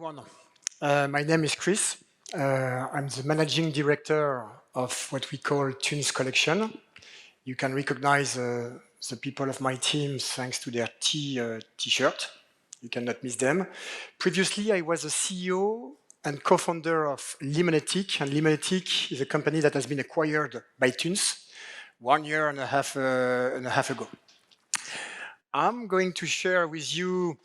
everyone. My name is Chris. I'm the managing director of what we call Thunes collection. You can recognize the people of my team thanks to their T-shirt. You cannot miss them. Previously, I was the CEO and co-founder of Limonetic, and Limonetic is a company that has been acquired by Thunes 1 year and a half ago. I'm going to share with you,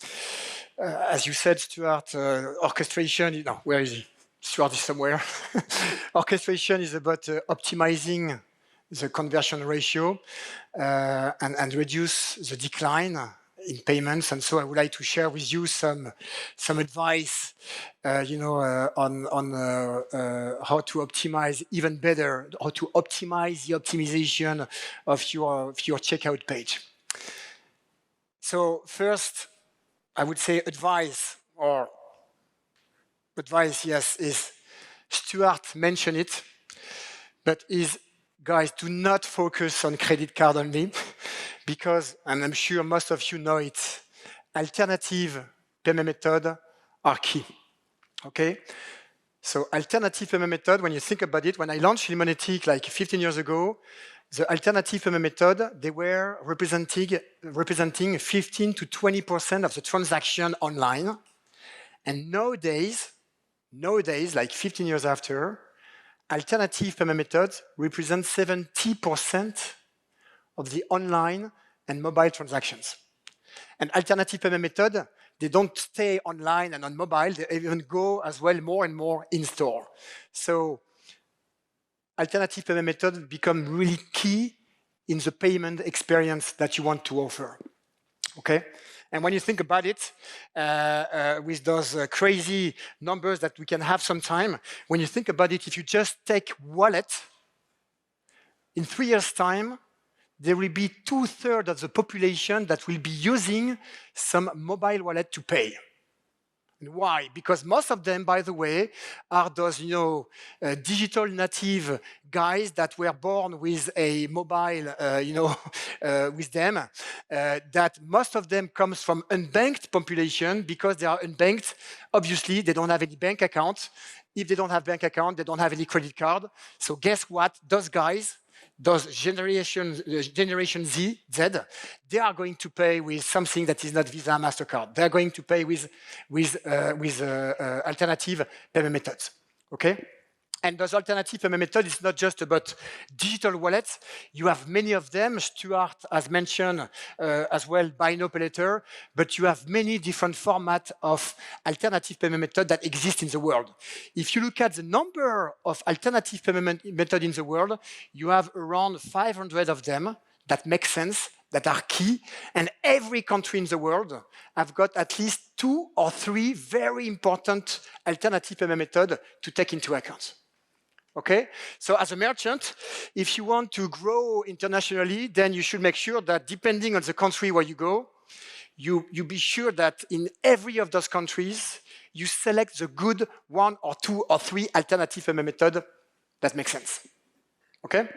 as you said, Stuart, orchestration. No, where is he? Stuart is somewhere. Orchestration is about optimizing the conversion ratio and reduce the decline in payments. And so I would like to share with you some advice, on how to optimize even better, how to optimize the optimization of your checkout page. So first, I would say advice, yes, is Stuart mentioned it, but guys, do not focus on credit card only, because, and I'm sure most of you know it, alternative payment method are key, okay? So alternative payment method, when you think about it, when I launched Limonetic like 15 years ago, the alternative payment method, they were representing 15 to 20% of the transaction online. And nowadays, like 15 years after, alternative payment methods represent 70% of the online and mobile transactions. And alternative payment method, they don't stay online and on mobile, they even go as well more and more in store. So alternative payment methods become really key in the payment experience that you want to offer, okay? And when you think about it, with those crazy numbers that we can have sometime, when you think about it, if you just take wallet, in 3 years' time, there will be 2/3 of the population that will be using some mobile wallet to pay. And why? Because most of them, by the way, are those, digital native guys that were born with a mobile, with them. That most of them comes from unbanked population. Because they are unbanked, obviously, they don't have any bank account. If they don't have bank account, they don't have any credit card. So guess what? Those guys, those Generation Z, they are going to pay with something that is not Visa, MasterCard. They are going to pay with alternative payment methods, okay? And those alternative payment methods, it's not just about digital wallets. You have many of them. Stuart has mentioned as well buy now, pay later, but you have many different formats of alternative payment methods that exist in the world. If you look at the number of alternative payment methods in the world, you have around 500 of them that make sense, that are key, and every country in the world have got at least 2 or 3 very important alternative payment methods to take into account. Okay, so as a merchant, if you want to grow internationally, then you should make sure that depending on the country where you go, you be sure that in every of those countries, you select the good 1 or 2 or 3 alternative payment methods that make sense. Okay?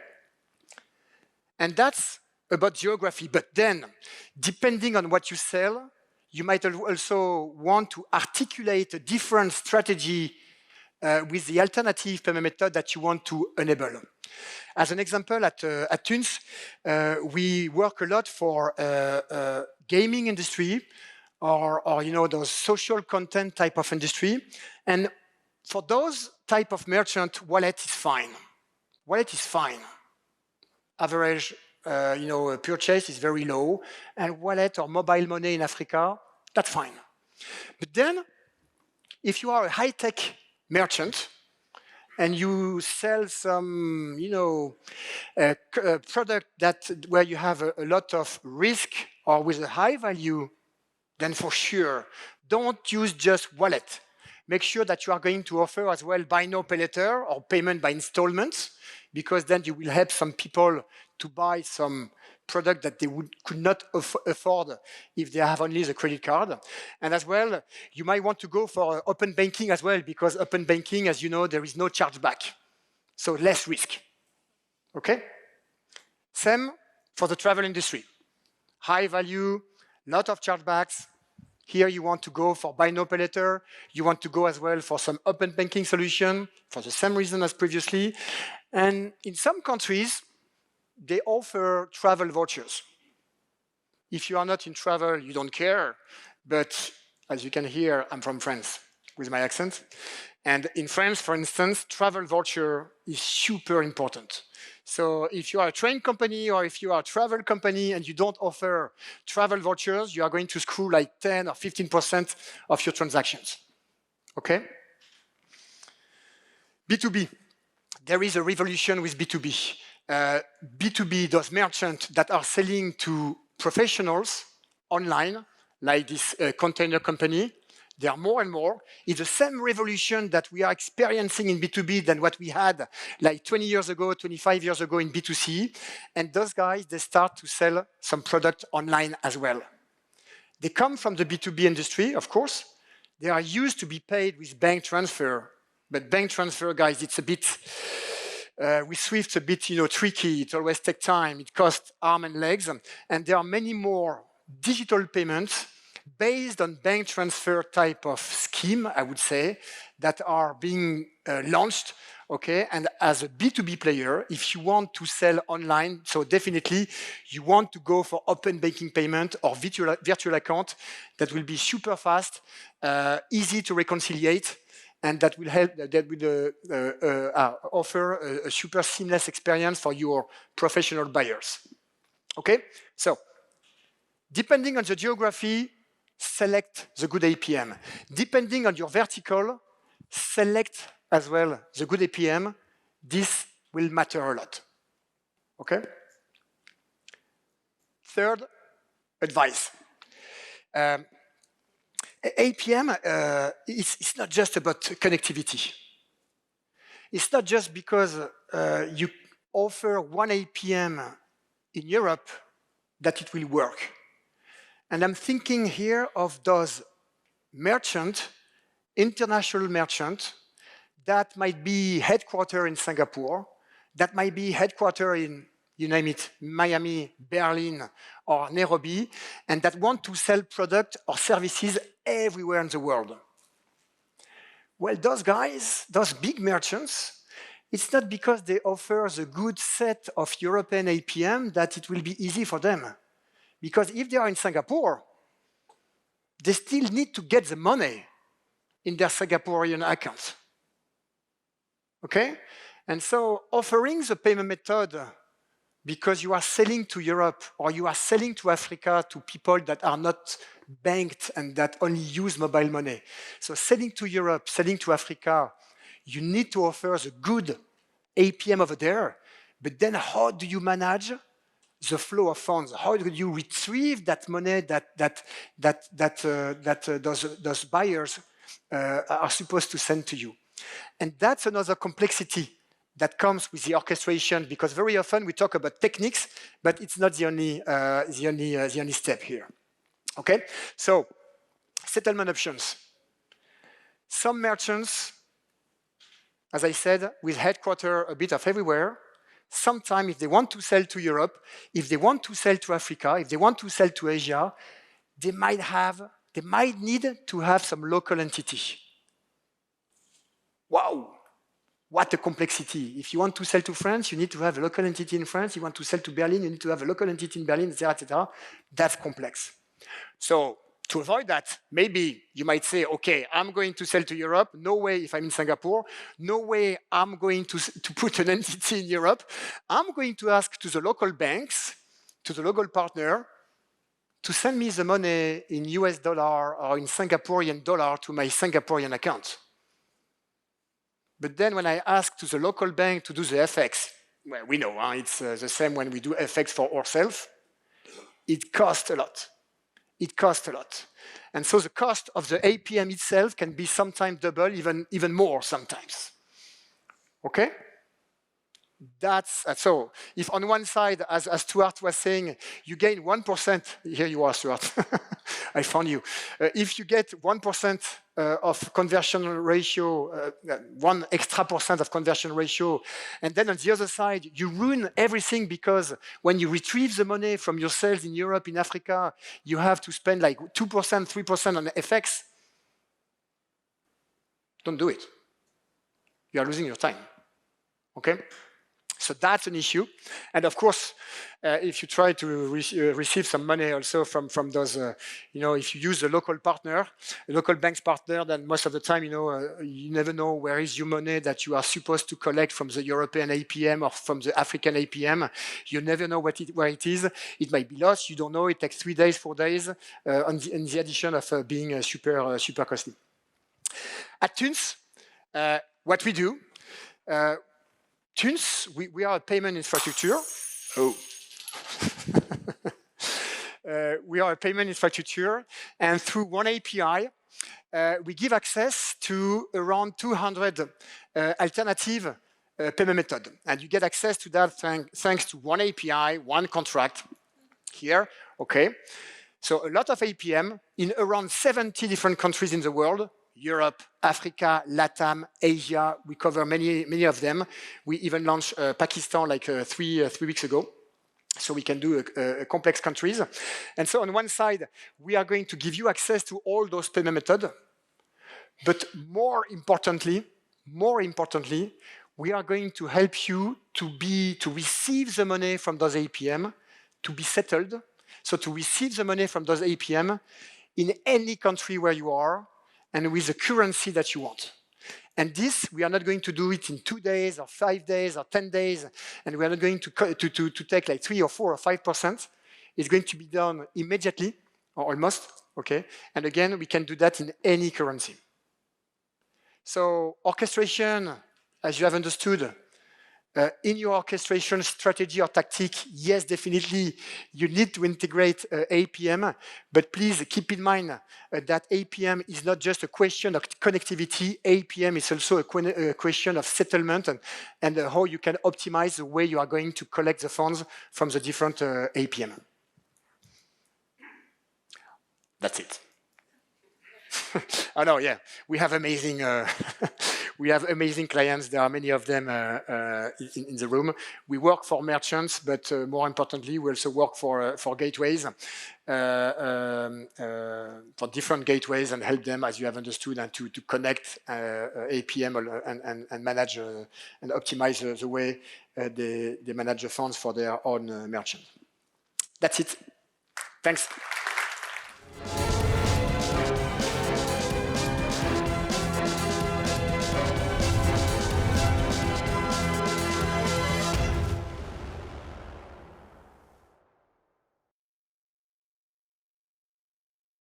And that's about geography. But then, depending on what you sell, you might also want to articulate a different strategy with the alternative payment method that you want to enable. As an example, at Thunes, we work a lot for gaming industry or those social content type of industry. And for those type of merchant, wallet is fine. Wallet is fine. Average purchase is very low, and wallet or mobile money in Africa, that's fine. But then, if you are a high-tech merchant and you sell some, product where you have a lot of risk or with a high value, then for sure, don't use just wallet. Make sure that you are going to offer as well buy now, pay later or payment by installments, because then you will help some people to buy some product that they could not afford if they have only the credit card. And as well, you might want to go for open banking as well, because open banking, as you know, there is no chargeback. So less risk, okay? Same for the travel industry. High value, lot of chargebacks, Here you want to go for buy now, pay later. You want to go as well for some open banking solution for the same reason as previously. And in some countries, they offer travel vouchers. If you are not in travel, you don't care. But as you can hear, I'm from France with my accent. And in France, for instance, travel voucher is super important. So if you are a train company or if you are a travel company and you don't offer travel vouchers, you are going to screw like 10 or 15% of your transactions. Okay? B2B. There is a revolution with B2B. B2B, those merchants that are selling to professionals online, like this container company, there are more and more. It's the same revolution that we are experiencing in B2B than what we had like 20 years ago, 25 years ago in B2C. And those guys, they start to sell some product online as well. They come from the B2B industry, of course. They are used to be paid with bank transfer. But bank transfer, guys, it's a bit, with Swift, a bit tricky. It always takes time. It costs arms and legs. And there are many more digital payments based on bank transfer type of scheme, I would say, that are being launched, okay? And as a B2B player, if you want to sell online, so definitely you want to go for open banking payment or virtual account that will be super fast, easy to reconciliate, and that will help, that will offer a super seamless experience for your professional buyers, okay? So, depending on the geography, select the good APM. Depending on your vertical, select as well the good APM. This will matter a lot. Okay? Third, advice. APM, it's not just about connectivity. It's not just because you offer one APM in Europe that it will work. And I'm thinking here of those merchants, international merchants, that might be headquartered in Singapore, that might be headquartered in, you name it, Miami, Berlin, or Nairobi, and that want to sell products or services everywhere in the world. Well, those guys, those big merchants, it's not because they offer the good set of European APM that it will be easy for them. Because if they are in Singapore, they still need to get the money in their Singaporean account. Okay? And so offering the payment method because you are selling to Europe or you are selling to Africa to people that are not banked and that only use mobile money. So selling to Europe, selling to Africa, you need to offer the good APM over there. But then how do you manage the flow of funds? How do you retrieve that money that those buyers are supposed to send to you? And that's another complexity that comes with the orchestration, because very often we talk about techniques, but it's not the only step here. Okay, so settlement options. Some merchants, as I said, with headquarters a bit of everywhere. Sometimes if they want to sell to Europe, if they want to sell to Africa, if they want to sell to Asia, they might need to have some local entity. Wow, what a complexity. If you want to sell to France, you need to have a local entity in France. You want to sell to Berlin, you need to have a local entity in Berlin, etc., etc. That's complex. So to avoid that, maybe you might say, okay, I'm going to sell to Europe. No way if I'm in Singapore. No way I'm going to put an entity in Europe. I'm going to ask to the local banks, to the local partner, to send me the money in US dollar or in Singaporean dollar to my Singaporean account. But then when I ask to the local bank to do the FX, well, we know, it's the same when we do FX for ourselves, it costs a lot. It costs a lot. And so the cost of the APM itself can be sometimes double, even more sometimes. Okay? That's so. If on one side, as Stuart was saying, you gain 1%, here you are, Stuart. I found you. If you get 1% of conversion ratio, 1 extra percent of conversion ratio, and then on the other side, you ruin everything because when you retrieve the money from your sales in Europe, in Africa, you have to spend like 2%, 3% on FX. Don't do it. You are losing your time. Okay? So that's an issue. And of course, if you try to receive some money also from those, if you use a local partner, a local bank's partner, then most of the time, you never know where is your money that you are supposed to collect from the European APM or from the African APM. You never know where it is. It might be lost. You don't know. It takes 3 days, 4 days, in the addition of being super costly. At Thunes, what we do, Thunes, we are a payment infrastructure. Oh. We are a payment infrastructure, and through one API, we give access to around 200 alternative payment methods. And you get access to that thanks to one API, one contract here. Okay. So a lot of APM in around 70 different countries in the world. Europe, Africa, LATAM, Asia. We cover many of them. We even launched Pakistan like 3 weeks ago. So we can do complex countries. And so on one side, we are going to give you access to all those payment methods. But more importantly, we are going to help you to receive the money from those APM, to be settled. So to receive the money from those APM in any country where you are, and with the currency that you want. And this, we are not going to do it in 2 days or 5 days or 10 days, and we are not going to take like 3 or 4 or 5%. It's going to be done immediately, or almost, okay? And again, we can do that in any currency. So orchestration, as you have understood, in your orchestration strategy or tactic, yes, definitely, you need to integrate APM, but please keep in mind that APM is not just a question of connectivity. APM is also a question of settlement and how you can optimize the way you are going to collect the funds from the different APM. That's it. Oh no, yeah, we have amazing clients. There are many of them in the room. We work for merchants, but more importantly, we also work for gateways, for different gateways, and help them, as you have understood, and to connect APM and manage and optimize the way they manage the funds for their own merchant. That's it. Thanks.